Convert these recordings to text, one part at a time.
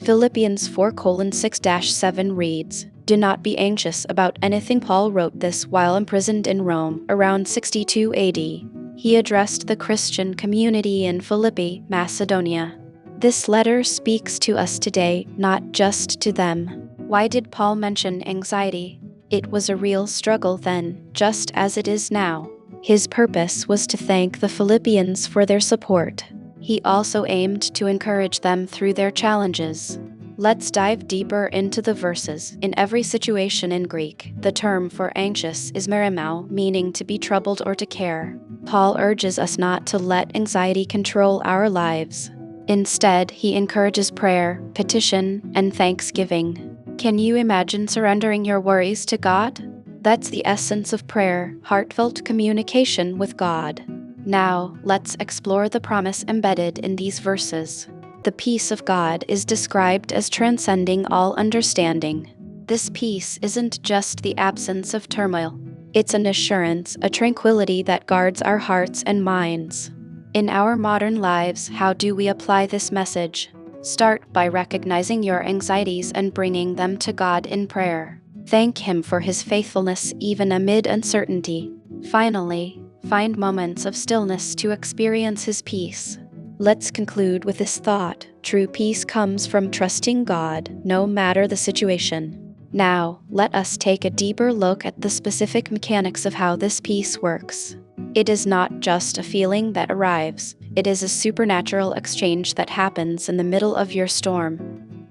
Philippians 4:6-7 reads, "Do not be anxious about anything." Paul wrote this while imprisoned in Rome around 62 AD. He addressed the Christian community in Philippi, Macedonia. This letter speaks to us today, not just to them. Why did Paul mention anxiety? It was a real struggle then, just as it is now. His purpose was to thank the Philippians for their support. He also aimed to encourage them through their challenges. Let's dive deeper into the verses. In every situation in Greek, the term for anxious is merimao, meaning to be troubled or to care. Paul urges us not to let anxiety control our lives. Instead, he encourages prayer, petition, and thanksgiving. Can you imagine surrendering your worries to God? That's the essence of prayer, heartfelt communication with God. Now, let's explore the promise embedded in these verses. The peace of God is described as transcending all understanding. This peace isn't just the absence of turmoil. It's an assurance, a tranquility that guards our hearts and minds. In our modern lives, how do we apply this message? Start by recognizing your anxieties and bringing them to God in prayer. Thank Him for His faithfulness even amid uncertainty. Finally, find moments of stillness to experience His peace. Let's conclude with this thought. True peace comes from trusting God, no matter the situation. Now, let us take a deeper look at the specific mechanics of how this peace works. It is not just a feeling that arrives. It is a supernatural exchange that happens in the middle of your storm,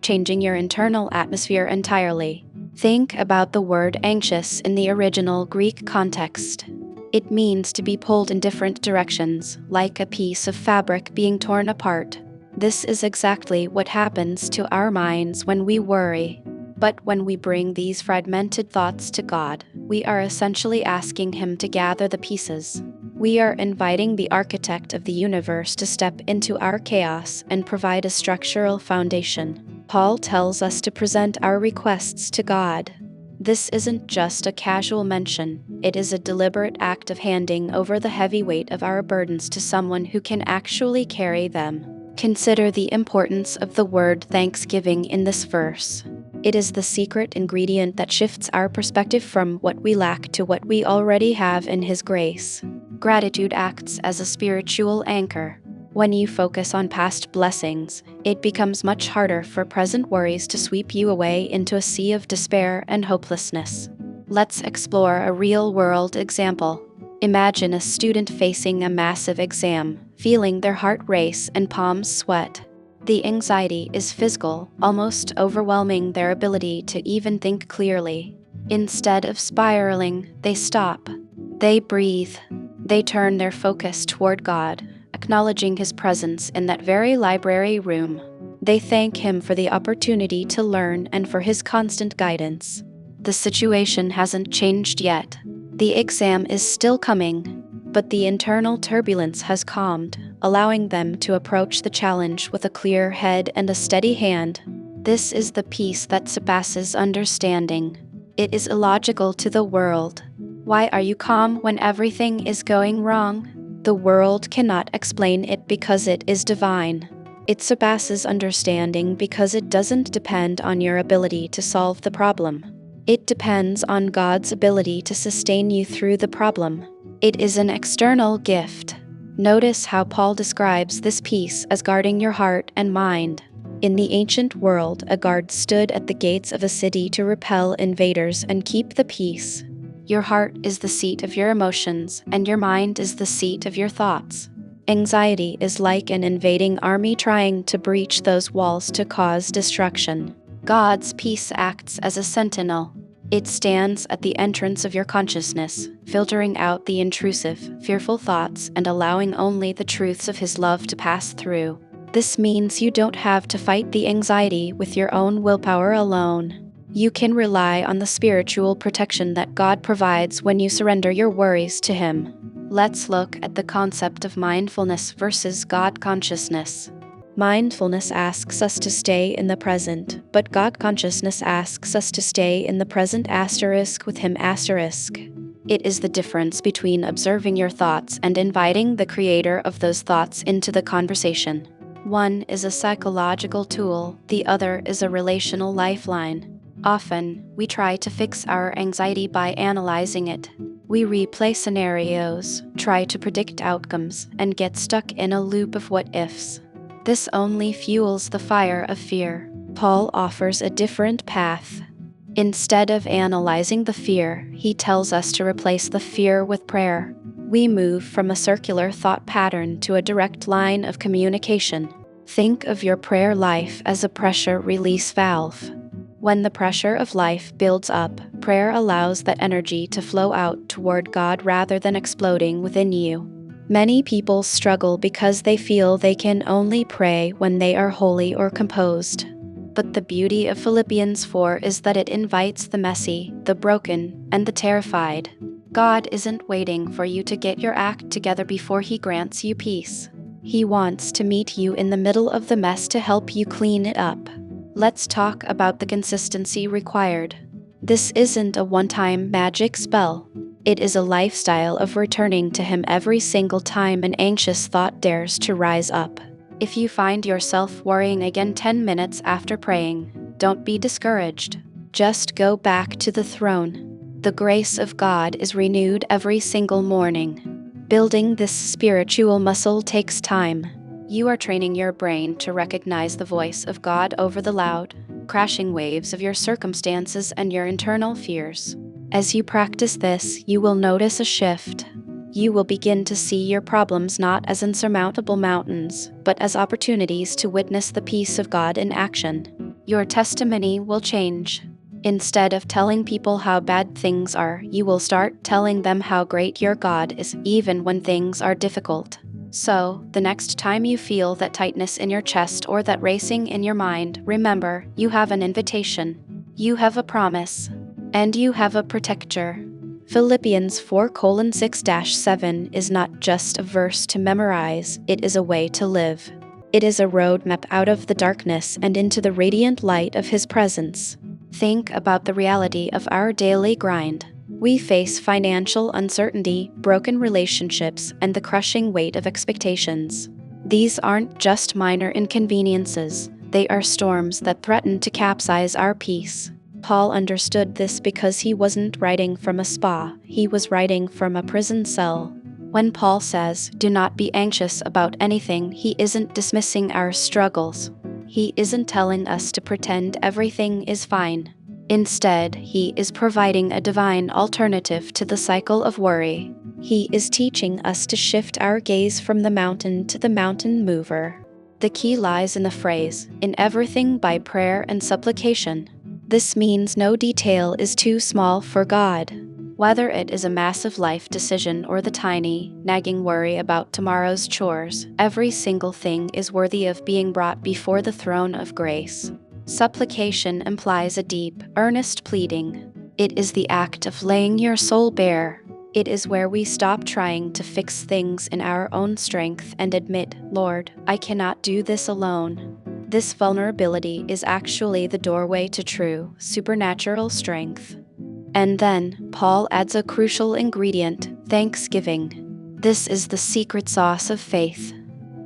changing your internal atmosphere entirely. Think about the word anxious in the original Greek context. It means to be pulled in different directions, like a piece of fabric being torn apart. This is exactly what happens to our minds when we worry. But when we bring these fragmented thoughts to God, we are essentially asking Him to gather the pieces. We are inviting the architect of the universe to step into our chaos and provide a structural foundation. Paul tells us to present our requests to God. This isn't just a casual mention, it is a deliberate act of handing over the heavy weight of our burdens to someone who can actually carry them. Consider the importance of the word thanksgiving in this verse. It is the secret ingredient that shifts our perspective from what we lack to what we already have in His grace. Gratitude acts as a spiritual anchor. When you focus on past blessings, it becomes much harder for present worries to sweep you away into a sea of despair and hopelessness. Let's explore a real-world example. Imagine a student facing a massive exam, feeling their heart race and palms sweat. The anxiety is physical, almost overwhelming their ability to even think clearly. Instead of spiraling, they stop. They breathe. They turn their focus toward God, acknowledging His presence in that very library room. They thank Him for the opportunity to learn and for His constant guidance. The situation hasn't changed yet. The exam is still coming, but the internal turbulence has calmed, allowing them to approach the challenge with a clear head and a steady hand. This is the peace that surpasses understanding. It is illogical to the world. Why are you calm when everything is going wrong? The world cannot explain it because it is divine. It surpasses understanding because it doesn't depend on your ability to solve the problem. It depends on God's ability to sustain you through the problem. It is an external gift. Notice how Paul describes this peace as guarding your heart and mind. In the ancient world, a guard stood at the gates of a city to repel invaders and keep the peace. Your heart is the seat of your emotions, and your mind is the seat of your thoughts. Anxiety is like an invading army trying to breach those walls to cause destruction. God's peace acts as a sentinel. It stands at the entrance of your consciousness, filtering out the intrusive, fearful thoughts and allowing only the truths of His love to pass through. This means you don't have to fight the anxiety with your own willpower alone. You can rely on the spiritual protection that God provides when you surrender your worries to Him. Let's look at the concept of mindfulness versus God consciousness. Mindfulness asks us to stay in the present, but God consciousness asks us to stay in the present with Him. It is the difference between observing your thoughts and inviting the creator of those thoughts into the conversation. One is a psychological tool, the other is a relational lifeline. Often, we try to fix our anxiety by analyzing it. We replay scenarios, try to predict outcomes, and get stuck in a loop of what-ifs. This only fuels the fire of fear. Paul offers a different path. Instead of analyzing the fear, he tells us to replace the fear with prayer. We move from a circular thought pattern to a direct line of communication. Think of your prayer life as a pressure release valve. When the pressure of life builds up, prayer allows that energy to flow out toward God rather than exploding within you. Many people struggle because they feel they can only pray when they are holy or composed. But the beauty of Philippians 4 is that it invites the messy, the broken, and the terrified. God isn't waiting for you to get your act together before He grants you peace. He wants to meet you in the middle of the mess to help you clean it up. Let's talk about the consistency required. This isn't a one-time magic spell. It is a lifestyle of returning to Him every single time an anxious thought dares to rise up. If you find yourself worrying again 10 minutes after praying, don't be discouraged. Just go back to the throne. The grace of God is renewed every single morning. Building this spiritual muscle takes time. You are training your brain to recognize the voice of God over the loud, crashing waves of your circumstances and your internal fears. As you practice this, you will notice a shift. You will begin to see your problems not as insurmountable mountains, but as opportunities to witness the peace of God in action. Your testimony will change. Instead of telling people how bad things are, you will start telling them how great your God is, even when things are difficult. So, the next time you feel that tightness in your chest or that racing in your mind, remember, you have an invitation. You have a promise. And you have a protector. Philippians 4:6-7 is not just a verse to memorize, it is a way to live. It is a roadmap out of the darkness and into the radiant light of His presence. Think about the reality of our daily grind. We face financial uncertainty, broken relationships, and the crushing weight of expectations. These aren't just minor inconveniences, they are storms that threaten to capsize our peace. Paul understood this because he wasn't writing from a spa, he was writing from a prison cell. When Paul says, "Do not be anxious about anything," he isn't dismissing our struggles. He isn't telling us to pretend everything is fine. Instead, he is providing a divine alternative to the cycle of worry. He is teaching us to shift our gaze from the mountain to the mountain mover. The key lies in the phrase, "in everything by prayer and supplication." This means no detail is too small for God. Whether it is a massive life decision or the tiny, nagging worry about tomorrow's chores, every single thing is worthy of being brought before the throne of grace. Supplication implies a deep, earnest pleading. It is the act of laying your soul bare. It is where we stop trying to fix things in our own strength and admit, "Lord, I cannot do this alone." This vulnerability is actually the doorway to true, supernatural strength. And then, Paul adds a crucial ingredient, thanksgiving. This is the secret sauce of faith.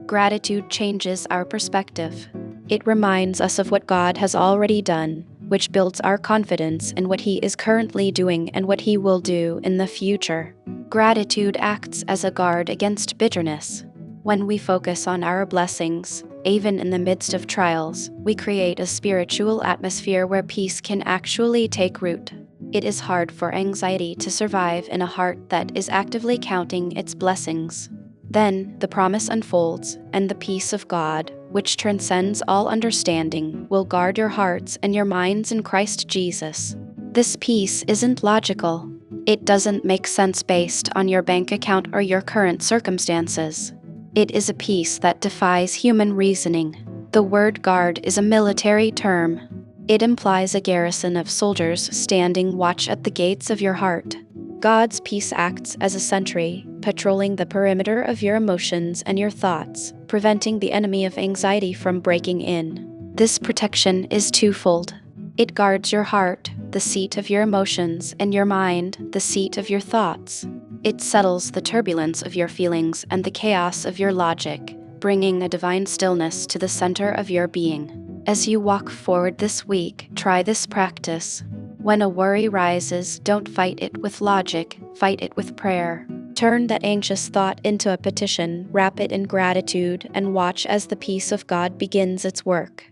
Gratitude changes our perspective. It reminds us of what God has already done, which builds our confidence in what He is currently doing and what He will do in the future. Gratitude acts as a guard against bitterness. When we focus on our blessings, even in the midst of trials, we create a spiritual atmosphere where peace can actually take root. It is hard for anxiety to survive in a heart that is actively counting its blessings. Then, the promise unfolds, and the peace of God, which transcends all understanding, will guard your hearts and your minds in Christ Jesus. This peace isn't logical. It doesn't make sense based on your bank account or your current circumstances. It is a peace that defies human reasoning. The word guard is a military term. It implies a garrison of soldiers standing watch at the gates of your heart. God's peace acts as a sentry, patrolling the perimeter of your emotions and your thoughts, preventing the enemy of anxiety from breaking in. This protection is twofold. It guards your heart, the seat of your emotions, and your mind, the seat of your thoughts. It settles the turbulence of your feelings and the chaos of your logic. bringing a divine stillness to the center of your being. As you walk forward this week, try this practice. When a worry rises, don't fight it with logic, fight it with prayer. Turn that anxious thought into a petition, wrap it in gratitude, and watch as the peace of God begins its work.